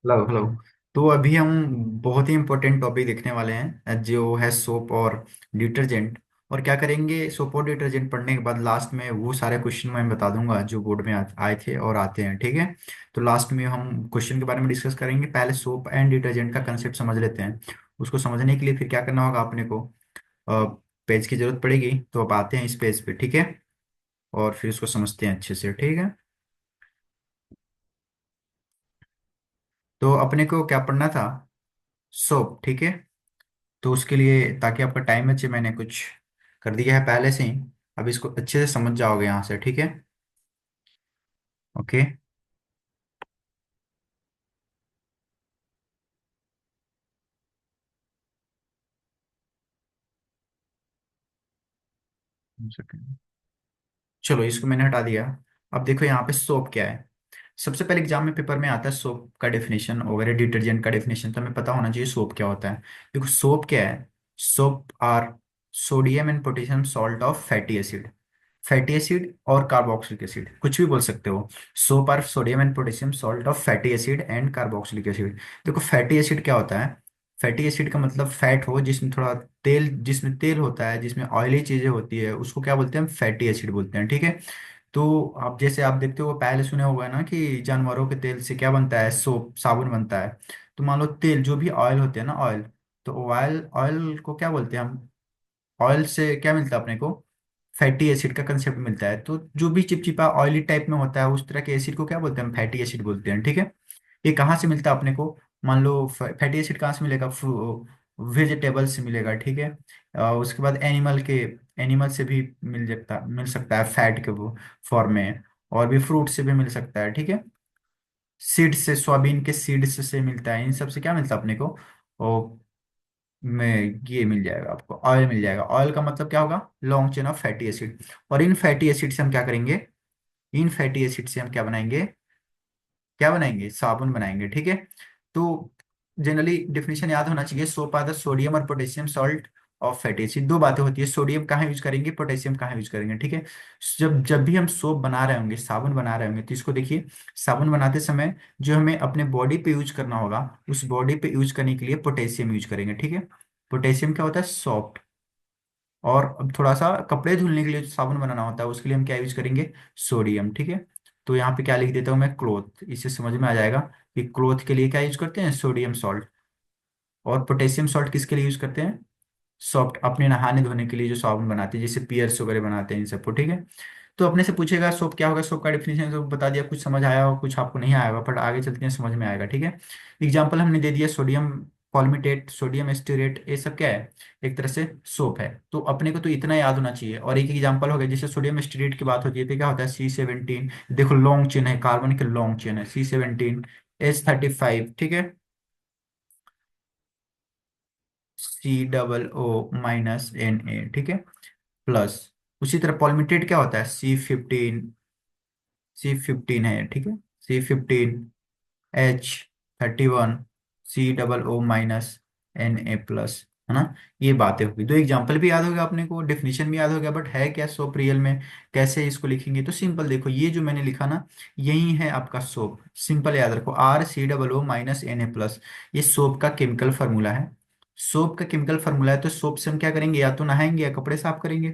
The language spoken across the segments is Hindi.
Hello hello. तो अभी हम बहुत ही इम्पोर्टेंट टॉपिक देखने वाले हैं जो है सोप और डिटर्जेंट। और क्या करेंगे, सोप और डिटर्जेंट पढ़ने के बाद लास्ट में वो सारे क्वेश्चन मैं बता दूंगा जो बोर्ड में आए थे और आते हैं, ठीक है। तो लास्ट में हम क्वेश्चन के बारे में डिस्कस करेंगे। पहले सोप एंड डिटर्जेंट का कंसेप्ट समझ लेते हैं। उसको समझने के लिए फिर क्या करना होगा अपने को, पेज की जरूरत पड़ेगी। तो अब आते हैं इस पेज पे, ठीक है। और फिर उसको समझते हैं अच्छे से, ठीक है। तो अपने को क्या पढ़ना था, सोप, ठीक है। तो उसके लिए ताकि आपका टाइम बचे मैंने कुछ कर दिया है पहले से ही। अब इसको अच्छे से समझ जाओगे यहाँ से, ठीक है। ओके। चलो इसको मैंने हटा दिया। अब देखो यहाँ पे सोप क्या है। सबसे पहले एग्जाम में पेपर में आता है सोप का डेफिनेशन वगैरह, डिटर्जेंट का डेफिनेशन तो हमें पता होना चाहिए सोप क्या होता है। देखो सोप क्या है। Soap are sodium and potassium salt of fatty acid. Fatty acid और कार्बोक्सिलिक एसिड कुछ भी बोल सकते हो। Soap are sodium and potassium salt of fatty acid and carboxylic acid. देखो फैटी एसिड क्या होता है। फैटी एसिड का मतलब फैट हो जिसमें थोड़ा तेल, जिसमें तेल होता है, जिसमें ऑयली चीजें होती है, उसको क्या बोलते हैं, हम फैटी एसिड बोलते हैं, ठीक है। तो आप जैसे आप देखते हो पहले सुने होगा ना कि जानवरों के तेल से क्या बनता है, सोप, साबुन बनता है। तो मान लो तेल जो भी ऑयल होते हैं ना, ऑयल। तो ऑयल ऑयल को क्या बोलते हैं हम। ऑयल से क्या मिलता है अपने को, फैटी एसिड का कंसेप्ट मिलता है। तो जो भी चिपचिपा ऑयली टाइप में होता है उस तरह के एसिड को क्या बोलते हैं, हम फैटी एसिड बोलते हैं, ठीक है। ये कहाँ से मिलता है अपने को। मान लो फैटी एसिड कहाँ से मिलेगा, वेजिटेबल से मिलेगा, ठीक है। उसके बाद एनिमल से भी मिल सकता है फैट के वो फॉर्म में। और भी फ्रूट से भी मिल सकता है, ठीक है। सीड से, सोयाबीन के सीड से मिलता है। इन सब से क्या मिलता है अपने को, और में ये मिल जाएगा आपको, ऑयल मिल जाएगा। ऑयल का मतलब क्या होगा, long chain of fatty acid. और इन फैटी एसिड से हम क्या करेंगे, इन फैटी एसिड से हम क्या बनाएंगे, क्या बनाएंगे, साबुन बनाएंगे, ठीक है। तो जनरली डेफिनेशन याद होना चाहिए, सोप आर द सोडियम और potassium salt of fatty acid. दो बातें होती है, सोडियम कहाँ यूज करेंगे, पोटेशियम कहाँ यूज करेंगे, ठीक है। जब जब भी हम सोप बना रहे होंगे, साबुन बना रहे होंगे, तो इसको देखिए, साबुन बनाते समय जो हमें अपने बॉडी पे यूज करना होगा, उस बॉडी पे यूज करने के लिए पोटेशियम यूज करेंगे, ठीक है। पोटेशियम क्या होता है, सॉफ्ट। और अब थोड़ा सा कपड़े धुलने के लिए जो साबुन बनाना होता है उसके लिए हम क्या यूज करेंगे, सोडियम, ठीक है। तो यहाँ पे क्या लिख देता हूँ मैं, क्लोथ। इससे समझ में आ जाएगा कि क्लोथ के लिए क्या यूज करते हैं, सोडियम सॉल्ट। और पोटेशियम सॉल्ट किसके लिए यूज करते हैं, सॉफ्ट, अपने नहाने धोने के लिए जो साबुन बनाते हैं, जैसे पियर्स वगैरह बनाते हैं, इन सबको, ठीक है। तो अपने से पूछेगा सोप क्या होगा, सोप का डेफिनेशन तो बता दिया, कुछ समझ आया हो, कुछ आपको नहीं आया होगा, पर आगे चलते हैं समझ में आएगा, ठीक है। एग्जाम्पल हमने दे दिया, सोडियम पॉल्मिटेट, सोडियम एस्टेरेट, ये सब क्या है, एक तरह से सोप है। तो अपने को तो इतना याद होना चाहिए। और एक एग्जाम्पल हो गया, जैसे सोडियम एस्टेरेट की बात होती है तो क्या होता है, C17। देखो लॉन्ग चेन है, कार्बन के लॉन्ग चेन है, C17H35, ठीक है। COO- Na, ठीक है, प्लस। उसी तरह पॉल्मिटेट क्या होता है, C15 है, ठीक है। C15H31, COO- Na, है ना। ये बातें होगी, दो एग्जाम्पल भी याद हो गया अपने को, डेफिनेशन भी याद हो गया। बट है क्या सोप रियल में, कैसे इसको लिखेंगे, तो सिंपल देखो, ये जो मैंने लिखा ना, यही है आपका सोप। सिंपल याद रखो, RCOO- Na प्लस। ये सोप का केमिकल फार्मूला है। सोप का केमिकल फार्मूला है, तो सोप से हम क्या करेंगे, या तो नहाएंगे या कपड़े साफ करेंगे।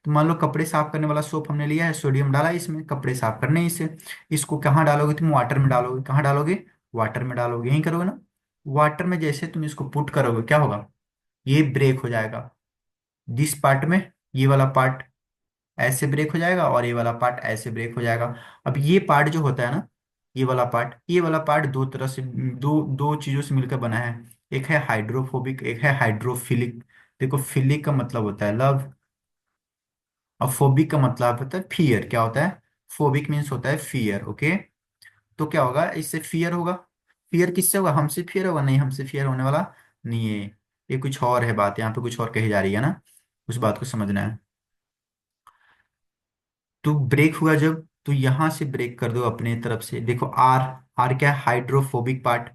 तो मान लो कपड़े साफ करने वाला सोप हमने लिया है, सोडियम डाला इसमें, कपड़े साफ करने हैं इसे। इसको कहाँ डालोगे तुम, वाटर में डालोगे। कहाँ डालोगे, वाटर में डालोगे, यही करोगे ना। वाटर में जैसे तुम इसको पुट करोगे क्या होगा, ये ब्रेक हो जाएगा। जिस पार्ट में, ये वाला पार्ट ऐसे ब्रेक हो जाएगा और ये वाला पार्ट ऐसे ब्रेक हो जाएगा। अब ये पार्ट जो होता है ना, ये वाला पार्ट दो तरह से, दो दो चीजों से मिलकर बना है। एक है हाइड्रोफोबिक, एक है हाइड्रोफिलिक। देखो फिलिक का मतलब होता है लव, और फोबिक का मतलब होता है फियर। क्या होता है, फोबिक मीन्स होता है फियर, ओके। तो क्या होगा, इससे फियर होगा। फियर किससे होगा, हमसे फियर होगा, नहीं, हमसे फियर होने वाला नहीं है। ये कुछ और है बात, यहाँ पे कुछ और कही जा रही है ना, उस बात को समझना है। तो ब्रेक हुआ जब, तो यहां से ब्रेक कर दो अपने तरफ से। देखो आर, आर क्या है, हाइड्रोफोबिक पार्ट।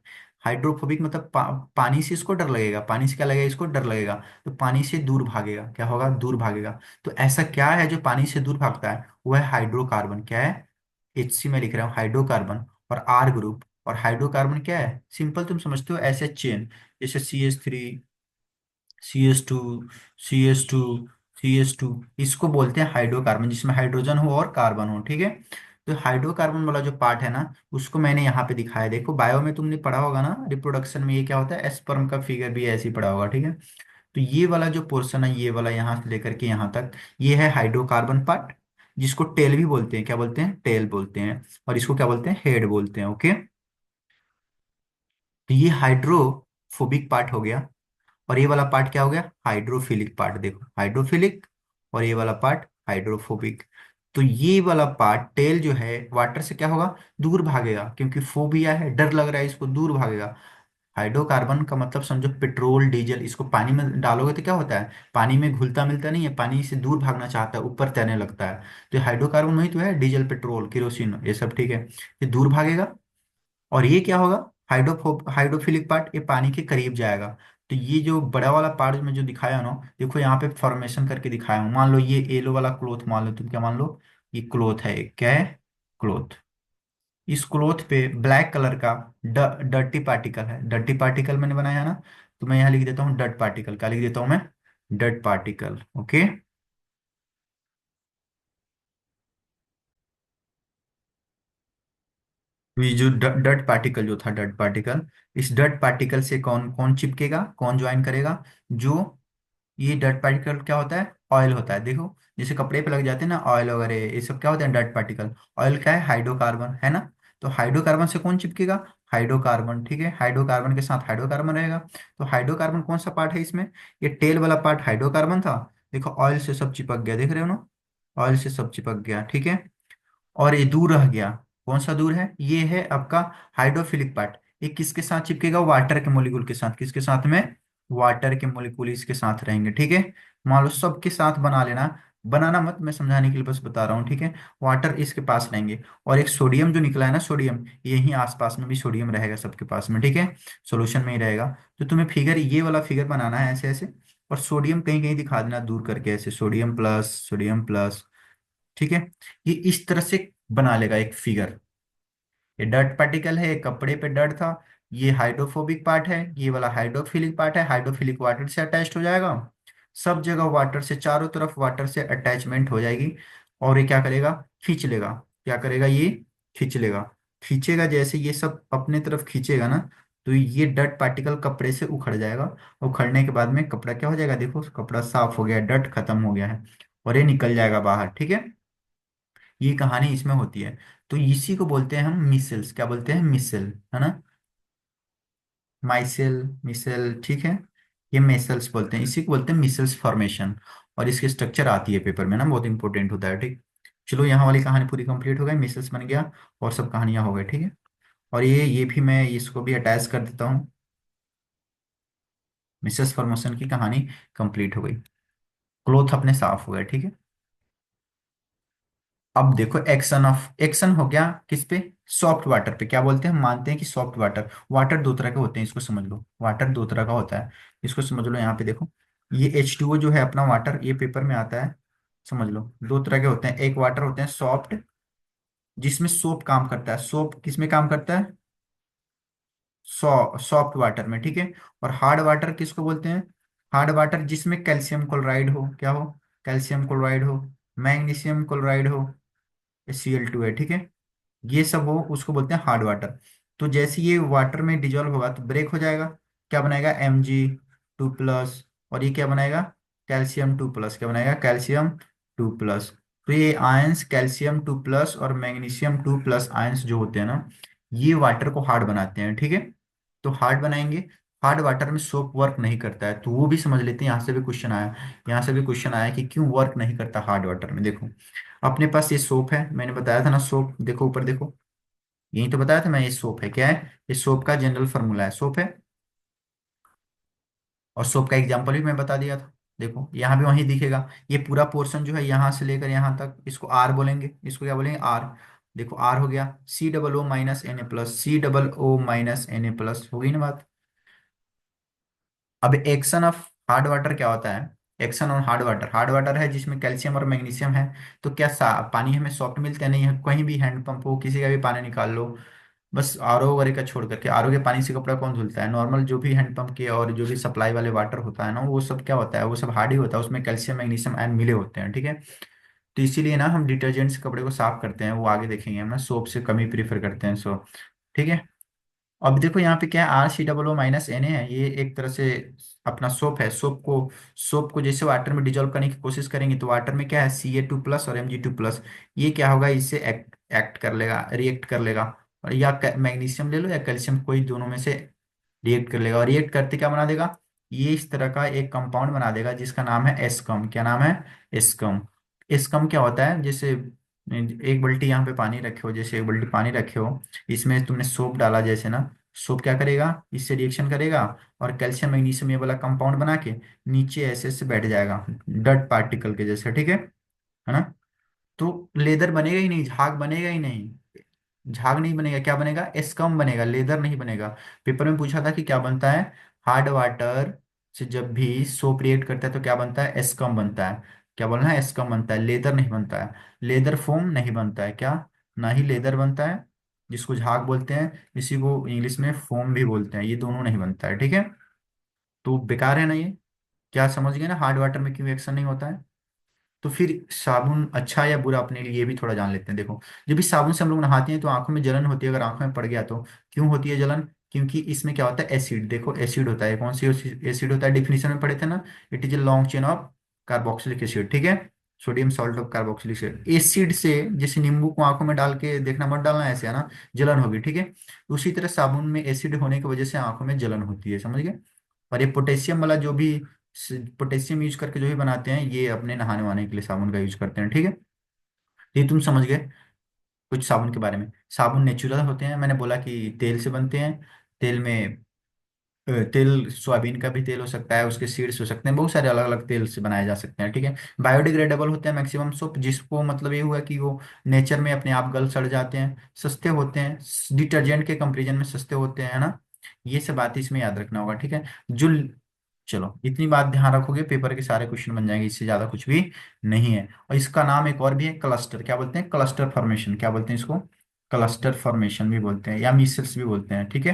हाइड्रोफोबिक मतलब पानी से इसको डर लगेगा, पानी से क्या लगेगा, इसको डर लगेगा। तो पानी से दूर भागेगा, क्या होगा, दूर भागेगा। तो ऐसा क्या है जो पानी से दूर भागता है, वो है हाइड्रोकार्बन। क्या है, HC में लिख रहा हूँ, हाइड्रोकार्बन। और आर ग्रुप, और हाइड्रोकार्बन क्या है, सिंपल तुम समझते हो, ऐसे चेन, जैसे CH3, CS2, CS2, CS2, इसको बोलते हैं हाइड्रोकार्बन, जिसमें हाइड्रोजन हो और कार्बन हो, ठीक है। तो हाइड्रोकार्बन वाला जो पार्ट है ना, उसको मैंने यहाँ पे दिखाया, देखो बायो में तुमने पढ़ा होगा ना, रिप्रोडक्शन में ये क्या होता है, एस्पर्म का फिगर भी ऐसे ही पढ़ा होगा, ठीक है। तो ये वाला जो पोर्शन है, ये वाला यहाँ से लेकर के यहाँ तक, ये है हाइड्रोकार्बन पार्ट, जिसको टेल भी बोलते हैं, क्या बोलते हैं, टेल बोलते हैं। और इसको क्या बोलते हैं, हेड बोलते हैं, ओके। तो ये हाइड्रोफोबिक पार्ट हो गया। और ये वाला पार्ट क्या हो गया, हाइड्रोफिलिक पार्ट, देखो हाइड्रोफिलिक, और ये वाला पार्ट हाइड्रोफोबिक। तो ये वाला पार्ट टेल जो है, वाटर से क्या होगा, दूर भागेगा, क्योंकि फोबिया है, डर लग रहा है इसको, दूर भागेगा। हाइड्रोकार्बन का मतलब समझो पेट्रोल डीजल, इसको पानी में डालोगे तो क्या होता है, पानी में घुलता मिलता नहीं है, पानी से दूर भागना चाहता है, ऊपर तैरने लगता है। तो हाइड्रोकार्बन वही तो है, डीजल पेट्रोल केरोसिन ये सब, ठीक है। ये दूर भागेगा। और ये क्या होगा, हाइड्रोफिलिक पार्ट, ये पानी के करीब जाएगा। तो ये जो बड़ा वाला पार्ट में जो दिखाया ना, देखो यहाँ पे फॉर्मेशन करके दिखाया हूँ, मान लो ये येलो वाला क्लोथ मान लो, तुम क्या मान लो, ये क्लोथ है, क्या है, क्लोथ। इस क्लोथ पे ब्लैक कलर का डर्टी पार्टिकल है, डर्टी पार्टिकल मैंने बनाया है ना, तो मैं यहाँ लिख देता हूँ डर्ट पार्टिकल, क्या लिख देता हूँ मैं, डर्ट पार्टिकल, ओके। ये जो डर्ट पार्टिकल जो था, डर्ट पार्टिकल, इस डर्ट पार्टिकल से कौन कौन चिपकेगा, कौन ज्वाइन करेगा, जो ये डर्ट पार्टिकल क्या होता है, ऑयल होता है, देखो जैसे कपड़े पे लग जाते हैं ना ऑयल वगैरह, ये सब क्या होता है, डर्ट पार्टिकल। ऑयल क्या है, हाइड्रोकार्बन है ना। तो हाइड्रोकार्बन से कौन चिपकेगा, हाइड्रोकार्बन, ठीक है, हाइड्रोकार्बन के साथ हाइड्रोकार्बन रहेगा। तो हाइड्रोकार्बन कौन सा पार्ट है इसमें, ये टेल वाला पार्ट हाइड्रोकार्बन था। देखो ऑयल से सब चिपक गया, देख रहे हो ना, ऑयल से सब चिपक गया, ठीक है। और ये दूर रह गया, कौन सा दूर है, ये है आपका हाइड्रोफिलिक पार्ट। ये किसके साथ चिपकेगा, वाटर के मोलिक्यूल के साथ, किसके साथ में, वाटर के मोलिक्यूल इसके साथ रहेंगे, ठीक है। मान लो सबके साथ बना लेना, बनाना मत, मैं समझाने के लिए बस बता रहा हूँ, ठीक है। वाटर इसके पास रहेंगे। और एक सोडियम जो निकला है ना, सोडियम, यही आसपास में भी सोडियम रहेगा सबके पास में, ठीक है, सोल्यूशन में ही रहेगा। तो तुम्हें फिगर, ये वाला फिगर बनाना है ऐसे ऐसे, और सोडियम कहीं कहीं दिखा देना दूर करके, ऐसे सोडियम प्लस, सोडियम प्लस, ठीक है। ये इस तरह से बना लेगा एक फिगर। ये डर्ट पार्टिकल है, कपड़े पे डर्ट था, ये हाइड्रोफोबिक पार्ट है, ये वाला हाइड्रोफिलिक पार्ट है, हाइड्रोफिलिक वाटर से अटैच्ड हो जाएगा, सब जगह वाटर से, चारों तरफ वाटर से अटैचमेंट हो जाएगी। और ये क्या करेगा, खींच लेगा, क्या करेगा ये, खींच लेगा। खींचेगा, जैसे ये सब अपने तरफ खींचेगा ना, तो ये डर्ट पार्टिकल कपड़े से उखड़ जाएगा। उखड़ने के बाद में कपड़ा क्या हो जाएगा, देखो कपड़ा साफ हो गया, डर्ट खत्म हो गया है, और ये निकल जाएगा बाहर, ठीक है। ये कहानी इसमें होती है। तो इसी को बोलते हैं हम मिसल्स, क्या बोलते हैं, मिसल, है ना, माइसेल, मिसल, ठीक है। ये मिसल्स बोलते हैं, इसी को बोलते हैं मिसल्स फॉर्मेशन। और इसकी स्ट्रक्चर आती है पेपर में ना, बहुत इंपॉर्टेंट होता है, ठीक। चलो यहाँ वाली कहानी पूरी कंप्लीट हो गई, मिसल्स बन गया, और सब कहानियां हो गई, ठीक है। और ये भी मैं इसको भी अटैच कर देता हूँ, मिसल्स फॉर्मेशन की कहानी कंप्लीट हो गई, क्लोथ अपने साफ हो गए, ठीक है। अब देखो एक्शन ऑफ, एक्शन हो गया किस पे, सॉफ्ट वाटर पे, क्या बोलते हैं, हम मानते हैं कि सॉफ्ट वाटर, वाटर दो तरह के होते हैं, इसको समझ लो, वाटर दो तरह का होता है, इसको समझ लो। यहाँ पे देखो, ये H2O जो है अपना वाटर, ये पेपर में आता है, समझ लो दो तरह के होते हैं, एक वाटर होते हैं सॉफ्ट, जिसमें सोप काम करता है, सोप किस में काम करता है, सॉफ्ट वाटर में, ठीक है। और हार्ड वाटर किसको बोलते हैं, हार्ड वाटर जिसमें कैल्शियम क्लोराइड हो, क्या हो, कैल्शियम क्लोराइड हो, मैग्नीशियम क्लोराइड हो, Cl2 है, ठीक है। ये सब हो उसको बोलते हैं हार्ड वाटर। तो जैसे ये वाटर में डिजोल्व होगा तो ब्रेक हो जाएगा, क्या बनाएगा, Mg2+, और ये क्या बनाएगा, कैल्शियम 2+, क्या बनाएगा, कैल्शियम 2+। तो ये आयंस कैल्शियम 2+ और मैग्नीशियम 2+ आयंस जो होते हैं ना, ये वाटर को हार्ड बनाते हैं, ठीक है। तो हार्ड बनाएंगे, हार्ड वाटर में सोप वर्क नहीं करता है, तो वो भी समझ लेते हैं, यहाँ से भी क्वेश्चन आया, यहाँ से भी क्वेश्चन आया कि क्यों वर्क नहीं करता हार्ड वाटर में। देखो अपने पास ये सोप है, मैंने बताया था ना, सोप देखो ऊपर देखो, यही तो बताया था मैं, ये सोप है, क्या है, ये सोप का जनरल फॉर्मूला है, सोप है। और सोप का एग्जांपल भी मैं बता दिया था, देखो यहाँ भी वही दिखेगा, ये पूरा पोर्शन जो है यहाँ से लेकर यहाँ तक, इसको आर बोलेंगे, इसको क्या बोलेंगे, आर। देखो आर हो गया, C+O - Na+, C+O - Na+, हो गई ना बात। अब एक्शन ऑफ हार्ड वाटर क्या होता है, action on hard water, hard water है जिसमें कैल्शियम और मैग्नीशियम है। तो क्या पानी हमें सॉफ्ट मिलता है, नहीं है, कहीं भी हैंड पंप हो, किसी का भी पानी निकाल लो, बस आरओ वगैरह का छोड़ करके, आरओ के पानी से कपड़ा कौन धुलता है? नॉर्मल जो भी हैंडपंप के और जो भी सप्लाई वाले वाटर होता है ना, वो सब क्या होता है, वो सब हार्ड ही होता है, उसमें कैल्शियम मैग्नीशियम आयन मिले होते हैं, ठीक है। तो इसीलिए ना हम डिटर्जेंट से कपड़े को साफ करते हैं, वो आगे देखेंगे हम ना, सोप से कम ही प्रीफर करते हैं सोप, ठीक है। अब देखो यहाँ पे क्या है, RCOO-Na है, ये एक तरह से अपना सोप है। सोप को जैसे वाटर में डिजोल्व करने की कोशिश करेंगे तो वाटर में क्या है, Ca2+ और Mg2+, ये क्या होगा, इससे एक्ट एक्ट कर लेगा, रिएक्ट कर लेगा। और या मैग्नीशियम ले लो या कैल्शियम, कोई दोनों में से रिएक्ट कर लेगा, और रिएक्ट करते क्या बना देगा, ये इस तरह का एक कंपाउंड बना देगा जिसका नाम है एस्कम। क्या नाम है? एस्कम। एस्कम क्या होता है, जैसे एक बाल्टी यहाँ पे पानी रखे हो, जैसे एक बाल्टी पानी रखे हो, इसमें तुमने सोप डाला जैसे ना, सोप क्या करेगा, इससे रिएक्शन करेगा और कैल्शियम मैग्नीशियम ये वाला कंपाउंड बना के नीचे ऐसे ऐसे बैठ जाएगा, डट पार्टिकल के जैसे, ठीक है ना। तो लेदर बनेगा ही नहीं, झाग बनेगा ही नहीं, झाग नहीं बनेगा, क्या बनेगा, एस्कम बनेगा, लेदर नहीं बनेगा। पेपर में पूछा था कि क्या बनता है, हार्ड वाटर से जब भी सोप रिएक्ट करता है तो क्या बनता है, एस्कम बनता है। क्या बोलना है, एस्कम बनता है, लेदर नहीं बनता है। लेदर फोम नहीं बनता है, क्या, ना ही लेदर बनता है, जिसको झाग बोलते हैं, इसी को इंग्लिश में फोम भी बोलते हैं, ये दोनों नहीं बनता है, ठीक है। तो बेकार है ना ये, क्या समझ गए ना, हार्ड वाटर में क्यों एक्शन नहीं होता है। तो फिर साबुन अच्छा या बुरा अपने लिए ये भी थोड़ा जान लेते हैं। देखो, जब भी साबुन से हम लोग नहाते हैं तो आंखों में जलन होती है, अगर आंखों में पड़ गया तो। क्यों होती है जलन? क्योंकि इसमें क्या होता है, एसिड, देखो एसिड होता है, कौन सी एसिड होता है, डिफिनीशन में पढ़े थे ना, it is a long chain of carboxylic acid, ठीक है, sodium salt of carboxylic acid. Acid से, जैसे नींबू को आंखों में डाल के देखना, मत डालना ऐसे, है ना, जलन होगी, ठीक है। उसी तरह साबुन में एसिड होने की वजह से आंखों में जलन होती है, समझ गए। और ये पोटेशियम वाला जो भी, पोटेशियम यूज करके जो भी बनाते हैं, ये अपने नहाने वहाने के लिए साबुन का यूज करते हैं, ठीक है। ये तुम समझ गए कुछ साबुन के बारे में। साबुन नेचुरल होते हैं, मैंने बोला कि तेल से बनते हैं। तेल में तेल सोयाबीन का भी तेल हो सकता है, उसके सीड्स हो सकते हैं, बहुत सारे अलग अलग तेल से बनाए जा सकते हैं, ठीक है। बायोडिग्रेडेबल होते हैं मैक्सिमम सोप, जिसको मतलब ये हुआ कि वो नेचर में अपने आप गल सड़ जाते हैं, सस्ते होते हैं, डिटर्जेंट के कंपेरिजन में सस्ते होते हैं, है ना। ये सब बात इसमें याद रखना होगा, ठीक है। जो, चलो इतनी बात ध्यान रखोगे, पेपर के सारे क्वेश्चन बन जाएंगे, इससे ज्यादा कुछ भी नहीं है। और इसका नाम एक और भी है, क्लस्टर, क्या बोलते हैं, क्लस्टर फॉर्मेशन, क्या बोलते हैं इसको, क्लस्टर फॉर्मेशन भी बोलते हैं या मीसल्स भी बोलते हैं, ठीक है।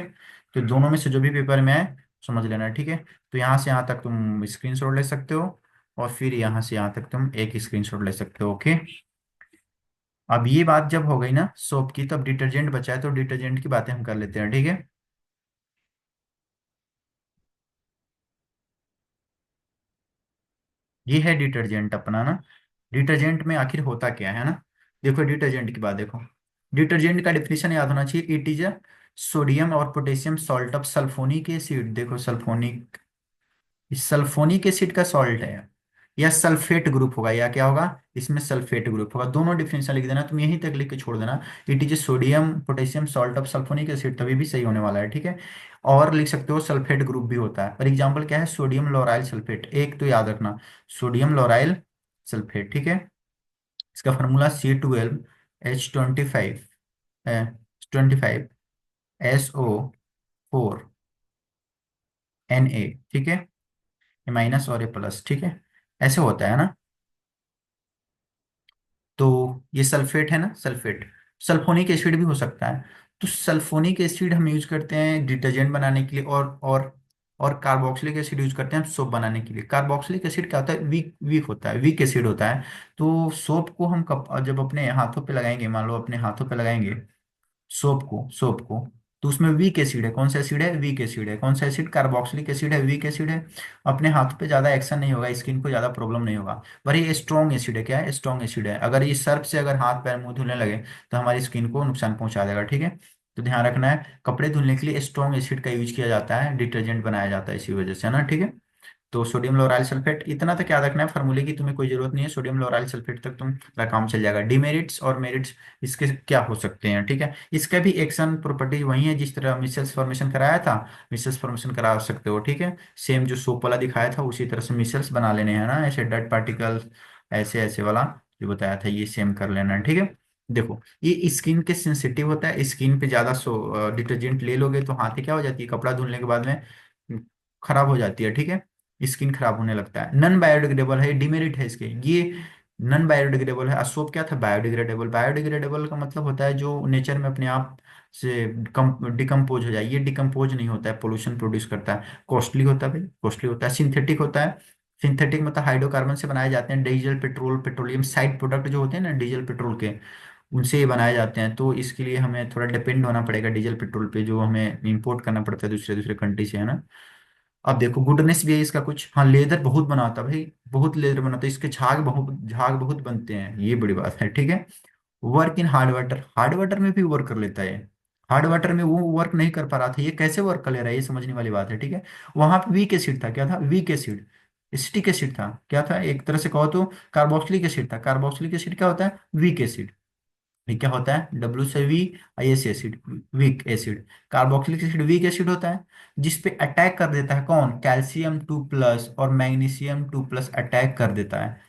तो दोनों में से जो भी पेपर में है समझ लेना, ठीक है। तो यहाँ से यहाँ तक तुम स्क्रीनशॉट ले सकते हो, और फिर यहाँ से यहाँ तक तुम एक स्क्रीनशॉट ले सकते हो, ओके। अब ये बात जब हो गई ना सोप की, तो अब डिटर्जेंट बचा है, तो डिटर्जेंट की बातें हम कर लेते हैं, ठीक है। ये है डिटर्जेंट अपना ना। डिटर्जेंट में आखिर होता क्या है ना, देखो डिटर्जेंट की बात देखो। डिटर्जेंट का डिफिनेशन याद होना चाहिए, इट इज अ सोडियम और potassium salt of sulphonic acid, देखो सल्फोनिक, सल्फोनिक एसिड का सॉल्ट है, या सल्फेट ग्रुप होगा, या क्या होगा, इसमें सल्फेट ग्रुप होगा, दोनों डिफिनेशन लिख देना, तुम यहीं तक लिख के छोड़ देना, it is a sodium potassium salt of sulphonic acid, तभी भी सही होने वाला है, ठीक है। और लिख सकते हो सल्फेट ग्रुप भी होता है, फॉर एग्जाम्पल क्या है, सोडियम लोराइल सल्फेट, एक तो याद रखना, सोडियम लोराइल सल्फेट, ठीक है। इसका फॉर्मूला C12H25 25SO4Na, ठीक है, ये माइनस और ये प्लस, ठीक है, ऐसे होता है ना। तो ये सल्फेट है ना, सल्फेट, सल्फोनिक एसिड भी हो सकता है। तो सल्फोनिक एसिड हम यूज करते हैं डिटर्जेंट बनाने के लिए, और कार्बोक्सिलिक एसिड यूज करते हैं सोप बनाने के लिए। कार्बोक्सिलिक एसिड क्या होता है, वीक वीक होता है, वीक एसिड होता है। तो सोप को हम कब जब अपने हाथों पे लगाएंगे, मान लो अपने हाथों पे लगाएंगे सोप को, तो उसमें वीक एसिड है, कौन सा एसिड है, वीक एसिड है, कौन सा एसिड, कार्बोक्सिलिक एसिड है, वीक एसिड है। अपने हाथों पे ज्यादा एक्शन नहीं होगा, स्किन को ज्यादा प्रॉब्लम नहीं होगा। पर ये स्ट्रॉन्ग एसिड है, क्या है, स्ट्रॉन्ग एसिड है, अगर ये सर्फ से अगर हाथ पैर मुंह धुलने लगे तो हमारी स्किन को नुकसान पहुंचा देगा, ठीक है। तो ध्यान रखना है, कपड़े धुलने के लिए स्ट्रॉन्ग एसिड का यूज किया जाता है, डिटर्जेंट बनाया जाता है इसी वजह से, है ना, ठीक है। तो सोडियम लोराइल सल्फेट इतना तक याद रखना है, फार्मूले की तुम्हें कोई जरूरत नहीं है, सोडियम लोराइल सल्फेट तक तुम्हारा काम चल जाएगा। डिमेरिट्स और मेरिट्स इसके क्या हो सकते हैं, ठीक है। इसका भी एक्शन प्रॉपर्टीज वही है जिस तरह मिसल्स फॉर्मेशन कराया था, मिसल्स फॉर्मेशन करा सकते हो, ठीक है। सेम जो सोप वाला दिखाया था उसी तरह से मिसल्स बना लेने हैं ना, ऐसे डट पार्टिकल्स, ऐसे ऐसे वाला जो बताया था ये सेम कर लेना है, ठीक है। देखो ये स्किन के सेंसिटिव होता है, स्किन पे ज्यादा डिटर्जेंट ले लोगे तो हाथें क्या हो जाती है, कपड़ा धुलने के बाद में खराब हो जाती है, ठीक है, स्किन खराब होने लगता है। नॉन बायोडिग्रेडेबल है, डिमेरिट है इसके ये, नॉन बायोडिग्रेडेबल है। अशोक क्या था, बायोडिग्रेडेबल। बायोडिग्रेडेबल का मतलब होता है जो नेचर में अपने आप से डिकम्पोज हो जाए। ये डिकम्पोज नहीं होता है, पोल्यूशन प्रोड्यूस करता है, कॉस्टली होता है भाई, कॉस्टली होता है। सिंथेटिक होता है, सिंथेटिक मतलब हाइड्रोकार्बन से बनाए जाते हैं, diesel petrol petroleum side product जो होते हैं ना डीजल पेट्रोल के, उनसे ये बनाए जाते हैं। तो इसके लिए हमें थोड़ा डिपेंड होना पड़ेगा डीजल पेट्रोल पे, जो हमें इंपोर्ट करना पड़ता है दूसरे दूसरे कंट्री से, है ना। अब देखो गुडनेस भी है इसका कुछ, हाँ लेदर बहुत बनाता है भाई, बहुत लेदर बनाता है, इसके झाग बहुत बनते हैं, ये बड़ी बात है, ठीक है। Work in hard water, hard water में भी वर्क कर लेता है। हार्ड वाटर में वो वर्क नहीं कर पा रहा था, ये कैसे वर्क कर ले रहा है, ये समझने वाली बात है, ठीक है। वहां पे वीक एसिड था, क्या था, वीक एसिड, एसिटिक एसिड था, क्या था, एक तरह से कहो तो कार्बोक्सिलिक एसिड था। कार्बोक्सिलिक एसिड क्या होता है, वीक एसिड। ये क्या होता है, WC acid, weak acid. Carboxylic acid weak acid होता है, जिसपे अटैक कर देता है कौन, Ca2+ और Mg2+ अटैक कर देता है,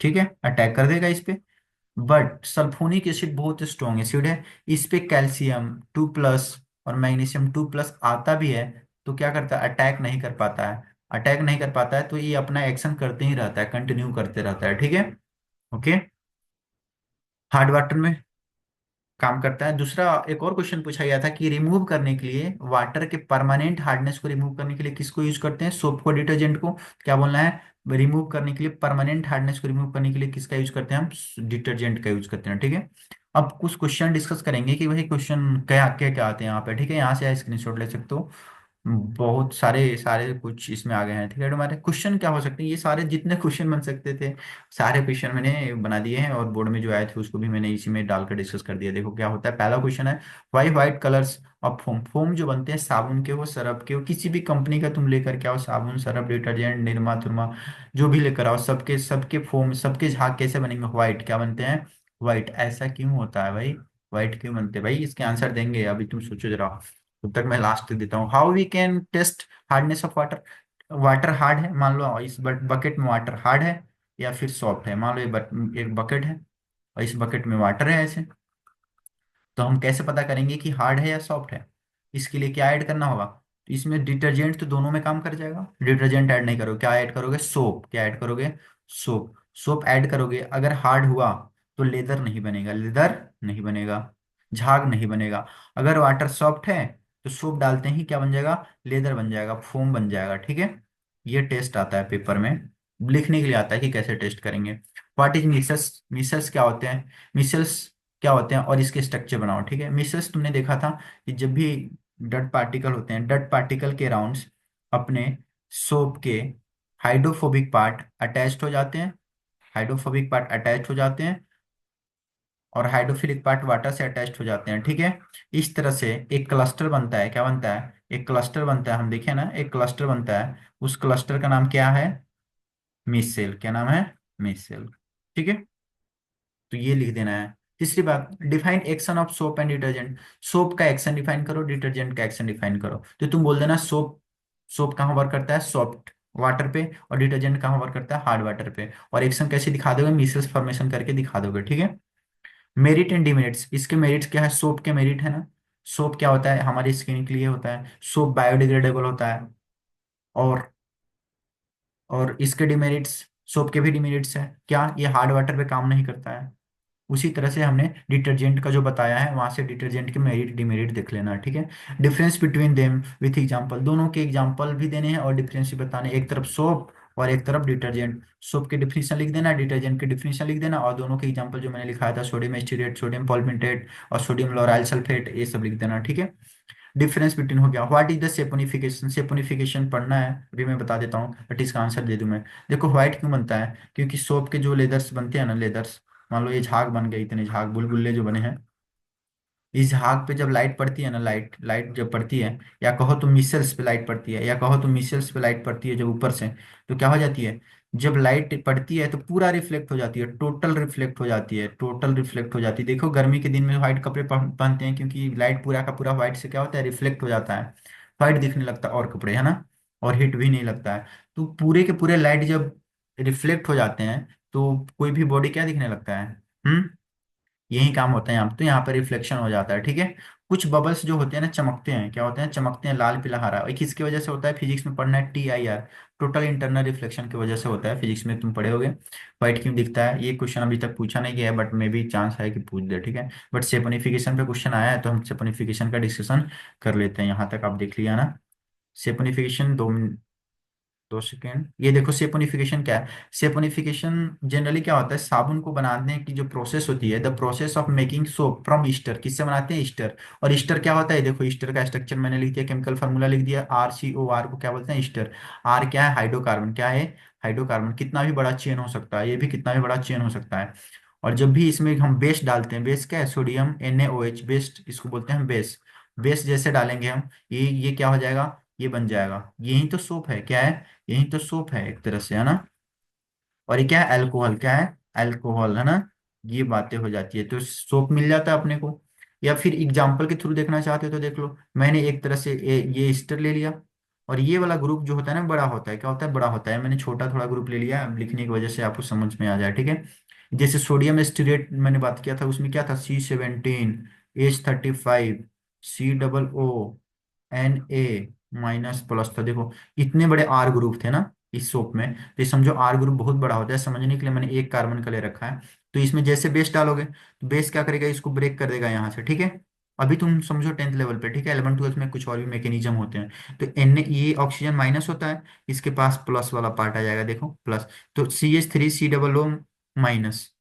ठीक है, अटैक कर देगा इस पे। बट सल्फोनिक एसिड बहुत स्ट्रॉन्ग एसिड है, इस पे Ca2+ और Mg2+ आता भी है, तो क्या करता है, अटैक नहीं कर पाता है। अटैक नहीं कर पाता है तो ये अपना एक्शन करते ही रहता है, कंटिन्यू करते रहता है, ठीक है। ओके, हार्ड वाटर में काम करता है। दूसरा एक और क्वेश्चन पूछा गया था कि रिमूव करने के लिए, वाटर के परमानेंट हार्डनेस को रिमूव करने के लिए किसको यूज करते हैं, सोप को, डिटर्जेंट को। क्या बोलना है, रिमूव करने के लिए, परमानेंट हार्डनेस को रिमूव करने के लिए किसका यूज करते हैं हम, डिटर्जेंट का यूज करते हैं, ठीक है। अब कुछ क्वेश्चन डिस्कस करेंगे कि भाई क्वेश्चन क्या क्या क्या आते हैं यहाँ पे, ठीक है, यहाँ से स्क्रीनशॉट ले सकते हो। बहुत सारे सारे कुछ इसमें आ गए हैं, ठीक है। हमारे क्वेश्चन क्या हो सकते हैं, ये सारे जितने क्वेश्चन बन सकते थे सारे क्वेश्चन मैंने बना दिए हैं, और बोर्ड में जो आए थे उसको भी मैंने इसी में डालकर डिस्कस कर दिया। देखो क्या होता है, पहला क्वेश्चन है, why white colours of foam, foam जो बनते हैं साबुन के, वो सरफ के, वो किसी भी कंपनी का तुम लेकर के आओ, साबुन सरफ डिटर्जेंट निरमा तुरमा जो भी लेकर आओ, सबके सबके फोम, सबके झाग कैसे बनेंगे, व्हाइट, क्या बनते हैं, व्हाइट। ऐसा क्यों होता है भाई, व्हाइट क्यों बनते हैं भाई, इसके आंसर देंगे, अभी तुम सोचो जरा, तब तक मैं लास्ट देता हूँ। How we can test hardness of water, water hard है मान लो, इस बकेट में वाटर हार्ड है या फिर सॉफ्ट है, मान लो एक बकेट है और इस बकेट में वाटर है ऐसे, तो हम कैसे पता करेंगे कि हार्ड है या सॉफ्ट है, इसके लिए क्या ऐड करना होगा, तो इसमें डिटर्जेंट तो दोनों में काम कर जाएगा, डिटर्जेंट ऐड नहीं करोगे, क्या ऐड करोगे, सोप, क्या ऐड करोगे, सोप, सोप ऐड करोगे। अगर हार्ड हुआ तो लेदर नहीं बनेगा, लेदर नहीं बनेगा, झाग नहीं बनेगा। अगर वाटर सॉफ्ट है तो सोप डालते ही क्या बन जाएगा, लेदर बन जाएगा, फोम बन जाएगा, ठीक है। ये टेस्ट आता है पेपर में, लिखने के लिए आता है कि कैसे टेस्ट करेंगे। व्हाट इज मिसल्स, मिसल्स क्या होते हैं, मिसल्स क्या होते हैं और इसके स्ट्रक्चर बनाओ, ठीक है। मिसल्स तुमने देखा था कि जब भी डट पार्टिकल होते हैं, डट पार्टिकल के राउंड्स अपने सोप के हाइड्रोफोबिक पार्ट अटैच्ड हो जाते हैं, हाइड्रोफोबिक पार्ट अटैच हो जाते हैं, और हाइड्रोफिलिक पार्ट वाटर से अटैच्ड हो जाते हैं, ठीक है। इस तरह से एक क्लस्टर बनता है, क्या बनता है, एक क्लस्टर बनता है, हम देखें ना, एक क्लस्टर बनता है, उस क्लस्टर का नाम क्या है, मिसेल, क्या नाम है, मिसेल, ठीक है। तो ये लिख देना है। तीसरी बात, define action of soap and detergent, soap का एक्शन डिफाइन करो, डिटर्जेंट का एक्शन डिफाइन करो। तो तुम बोल देना सोप, सोप कहाँ वर्क करता है, सॉफ्ट वाटर पे, और डिटर्जेंट कहाँ वर्क करता है, हार्ड वाटर पे, और एक्शन कैसे दिखा दोगे, मिसल्स फॉर्मेशन करके दिखा दोगे, ठीक है। मेरिट एंड डिमेरिट्स, इसके मेरिट्स क्या है, सोप के मेरिट है ना, सोप क्या होता है, हमारी स्किन के लिए होता है, सोप बायोडिग्रेडेबल होता है, और इसके डिमेरिट्स, सोप के भी डिमेरिट्स है, क्या ये हार्ड वाटर पे काम नहीं करता है। उसी तरह से हमने डिटर्जेंट का जो बताया है वहां से डिटर्जेंट के मेरिट डिमेरिट देख लेना, ठीक है। Difference between them with example, दोनों के एग्जांपल भी देने हैं और डिफरेंस भी बताने, एक तरफ सोप और एक तरफ डिटर्जेंट, सोप के डिफिनेशन लिख देना, डिटर्जेंट के डिफिनेशन लिख देना, और दोनों के एग्जांपल जो मैंने लिखाया था, सोडियम एस्टीरेट, सोडियम पॉल्मिटेट और सोडियम लोराइल सल्फेट, ये सब लिख देना, ठीक है। डिफरेंस बिटवीन हो गया। What is the saponification, saponification पढ़ना है, अभी मैं बता देता हूँ, बट इसका आंसर दे दूं मैं। देखो व्हाइट क्यों बनता है, क्योंकि सोप के जो लेदर्स बनते हैं ना, लेदर्स, मान लो ये झाग बन गए, इतने झाग बुलबुल्ले जो बने हैं, इस झाग पे जब लाइट पड़ती है ना, लाइट लाइट जब पड़ती है, या कहो तो मिसल्स पे लाइट पड़ती है, या कहो तो मिसल्स पे लाइट पड़ती है जब ऊपर से, तो क्या हो जाती है, जब लाइट पड़ती है तो पूरा रिफ्लेक्ट हो जाती है, टोटल रिफ्लेक्ट हो जाती है, टोटल रिफ्लेक्ट हो जाती है। देखो गर्मी के दिन में व्हाइट कपड़े पहनते हैं, क्योंकि लाइट पूरा का पूरा व्हाइट से क्या होता है, रिफ्लेक्ट हो जाता है, व्हाइट दिखने लगता है और कपड़े, है ना, और हीट भी नहीं लगता है। तो पूरे के पूरे लाइट जब रिफ्लेक्ट हो जाते हैं तो कोई भी बॉडी क्या दिखने लगता है, हम्म, यही काम होता है यहाँ पे, तो यहाँ पे रिफ्लेक्शन हो जाता है, ठीक है। कुछ बबल्स जो होते हैं ना चमकते हैं, क्या होते हैं, चमकते हैं, लाल पीला हरा, और किसकी वजह से होता है, फिजिक्स में पढ़ना है, TIR, टोटल इंटरनल रिफ्लेक्शन की वजह से होता है, फिजिक्स में तुम पढ़े होगे। व्हाइट क्यों दिखता है, ये क्वेश्चन अभी तक पूछा नहीं गया है, बट मे भी चांस है कि पूछ दे, ठीक है। बट सेपोनिफिकेशन पे क्वेश्चन आया है, तो हम सेपोनिफिकेशन का डिस्कशन कर लेते हैं, यहाँ तक आप देख लिया ना। सेपोनिफिकेशन 2 सेकेंड, ये देखो सेपोनिफिकेशन क्या है। सेपोनिफिकेशन जनरली क्या होता है, साबुन को बनाने की जो प्रोसेस होती है, the process of making soap from Easter, किससे बनाते हैं, ईस्टर। और ईस्टर क्या होता है, देखो ईस्टर का स्ट्रक्चर मैंने लिख दिया, केमिकल फार्मूला लिख दिया, RCOR को क्या बोलते हैं, ईस्टर। आर क्या है, हाइड्रोकार्बन, क्या है, हाइड्रोकार्बन, कितना भी बड़ा चेन हो सकता है, ये भी कितना भी बड़ा चेन हो सकता है। और जब भी इसमें हम बेस डालते हैं, बेस क्या है, सोडियम NaOH, बेस इसको बोलते हैं बेस। बेस जैसे डालेंगे हम, ये क्या हो जाएगा, ये बन जाएगा, यही तो सोप है, क्या है, यही तो सोप है एक तरह से, है ना। और ये क्या है, अल्कोहल, क्या है, अल्कोहल, है ना। ये बातें हो जाती है, तो सोप मिल जाता है अपने को। या फिर एग्जाम्पल के थ्रू देखना चाहते हो तो देख लो, मैंने एक तरह से ये ईस्टर ले लिया, और ये वाला ग्रुप जो होता है ना बड़ा होता है, क्या होता है, बड़ा होता है, मैंने छोटा थोड़ा ग्रुप ले लिया, लिखने की वजह से आपको समझ में आ जाए, ठीक है। जैसे सोडियम एस्टीरेट मैंने बात किया था, उसमें क्या था, C17H35, COO Na था, देखो इतने बड़े R ग्रुप थे ना इस सोप में, तो ये समझो R ग्रुप बहुत बड़ा होता है, समझने के लिए मैंने एक कार्बन का ले रखा है। तो इसमें जैसे बेस डालोगे, तो बेस क्या करेगा, इसको ब्रेक कर देगा यहाँ से, ठीक है। अभी तुम समझो 10th लेवल पे, ठीक है, 11 ट्वेल्थ में कुछ और भी मैकेनिज्म होते हैं। तो ये ऑक्सीजन माइनस होता है, इसके पास प्लस वाला पार्ट आ जाएगा, देखो प्लस। तो CH3COO माइनस,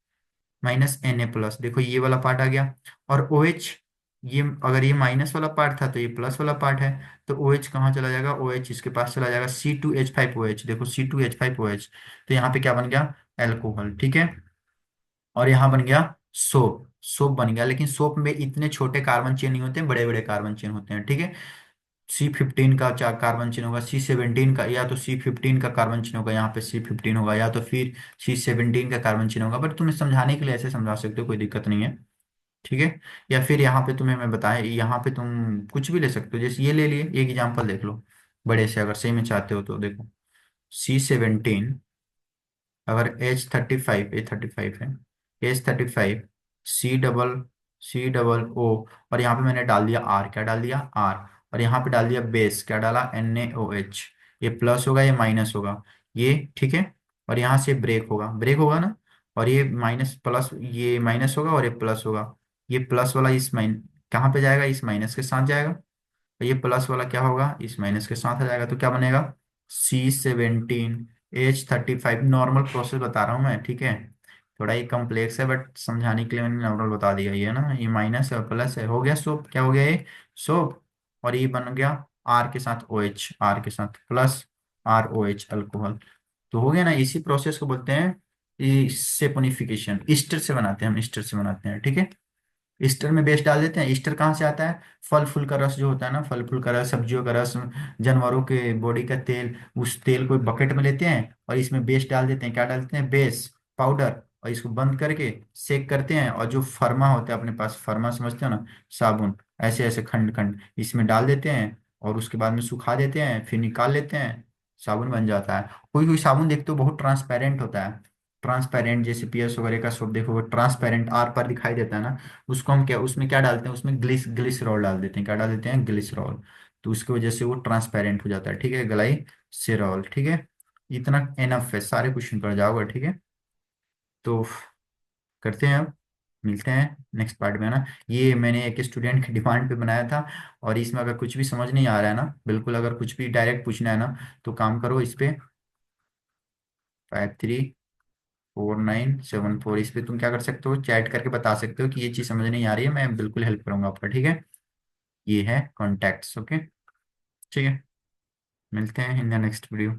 -Na+, देखो ये वाला पार्ट आ गया। और OH, ये अगर ये माइनस वाला पार्ट था तो ये प्लस वाला पार्ट है। तो OH कहाँ चला जाएगा, OH इसके पास चला जाएगा, C2H5OH, देखो C2H5OH। तो यहाँ पे क्या बन गया, एल्कोहल, ठीक है। और यहाँ बन गया सोप, सोप बन गया, लेकिन सोप में इतने छोटे कार्बन चेन नहीं होते हैं, बड़े बड़े कार्बन चेन होते हैं, ठीक है। C15 का कार्बन चेन होगा, C17 का, या तो C15 का कार्बन चेन होगा, यहाँ पे C15 होगा, या तो फिर C17 का कार्बन चेन होगा, बट तुम्हें समझाने के लिए ऐसे समझा सकते हो, कोई दिक्कत नहीं है, ठीक है। या फिर यहाँ पे तुम्हें मैं बताया, यहाँ पे तुम कुछ भी ले सकते हो, जैसे ये ले लिए, एक एग्जाम्पल देख लो बड़े से, अगर सही में चाहते हो तो देखो, C17, अगर H35, A35 है, H35, C डबल O, और यहाँ पे मैंने डाल दिया R, क्या डाल दिया, R। और यहाँ पे डाल दिया बेस, क्या डाला, NaOH। ये प्लस होगा, ये माइनस होगा, ये, ठीक है। और यहाँ से ब्रेक होगा, ब्रेक होगा ना। और ये माइनस प्लस, ये माइनस होगा और ये प्लस होगा। ये प्लस वाला इस कहाँ पे जाएगा, इस माइनस के साथ जाएगा। तो ये प्लस वाला क्या होगा, इस माइनस के साथ आ जाएगा, तो क्या बनेगा, C17H35, नॉर्मल प्रोसेस बता रहा हूँ मैं, ठीक है। थोड़ा ये कम्प्लेक्स है, बट समझाने के लिए मैंने नॉर्मल बता दिया, ये ना, ये माइनस है और प्लस है, हो गया सोप, क्या हो गया ये, सोप। और ये बन गया R के साथ OH, R के साथ प्लस, ROH, अल्कोहल। तो हो गया ना, इसी प्रोसेस को बोलते हैं सेपोनिफिकेशन, ईस्टर से बनाते हैं हम, ईस्टर से बनाते हैं, ठीक है। ईस्टर में बेस डाल देते हैं। ईस्टर कहाँ से आता है, फल फूल का रस जो होता है ना, फल फूल का रस, सब्जियों का रस, जानवरों के बॉडी का तेल, उस तेल को बकेट में लेते हैं और इसमें बेस डाल देते हैं, क्या डालते हैं, बेस पाउडर। और इसको बंद करके सेक करते हैं, और जो फर्मा होता है अपने पास, फर्मा समझते हो ना, साबुन, ऐसे ऐसे खंड खंड इसमें डाल देते हैं, और उसके बाद में सुखा देते हैं, फिर निकाल लेते हैं, साबुन बन जाता है। कोई कोई साबुन देखते हो बहुत ट्रांसपेरेंट होता है, ट्रांसपेरेंट, जैसे PS वगैरह का सोप देखो, ट्रांसपेरेंट आर पर दिखाई देता है ना। उसको हम क्या, उसमें क्या डालते हैं, उसमें ग्लिसरॉल डाल देते हैं, क्या डाल देते हैं, ग्लिसरॉल। तो उसकी वजह से वो ट्रांसपेरेंट हो जाता है, ठीक है, ग्लाइसेरॉल, ठीक है। इतना एनफ है, सारे क्वेश्चन कर जाओगे, ठीक है। तो करते हैं अब, मिलते हैं नेक्स्ट पार्ट में, है ना। ये मैंने एक स्टूडेंट की डिमांड पे बनाया था, और इसमें अगर कुछ भी समझ नहीं आ रहा है ना, बिल्कुल अगर कुछ भी डायरेक्ट पूछना है ना, तो काम करो इस पे, 534974, इस पे तुम क्या कर सकते हो, चैट करके बता सकते हो कि ये चीज़ समझ नहीं आ रही है, मैं बिल्कुल हेल्प करूंगा आपका, ठीक है। ये है कॉन्टैक्ट्स, ओके, ठीक है। मिलते हैं इन द नेक्स्ट वीडियो।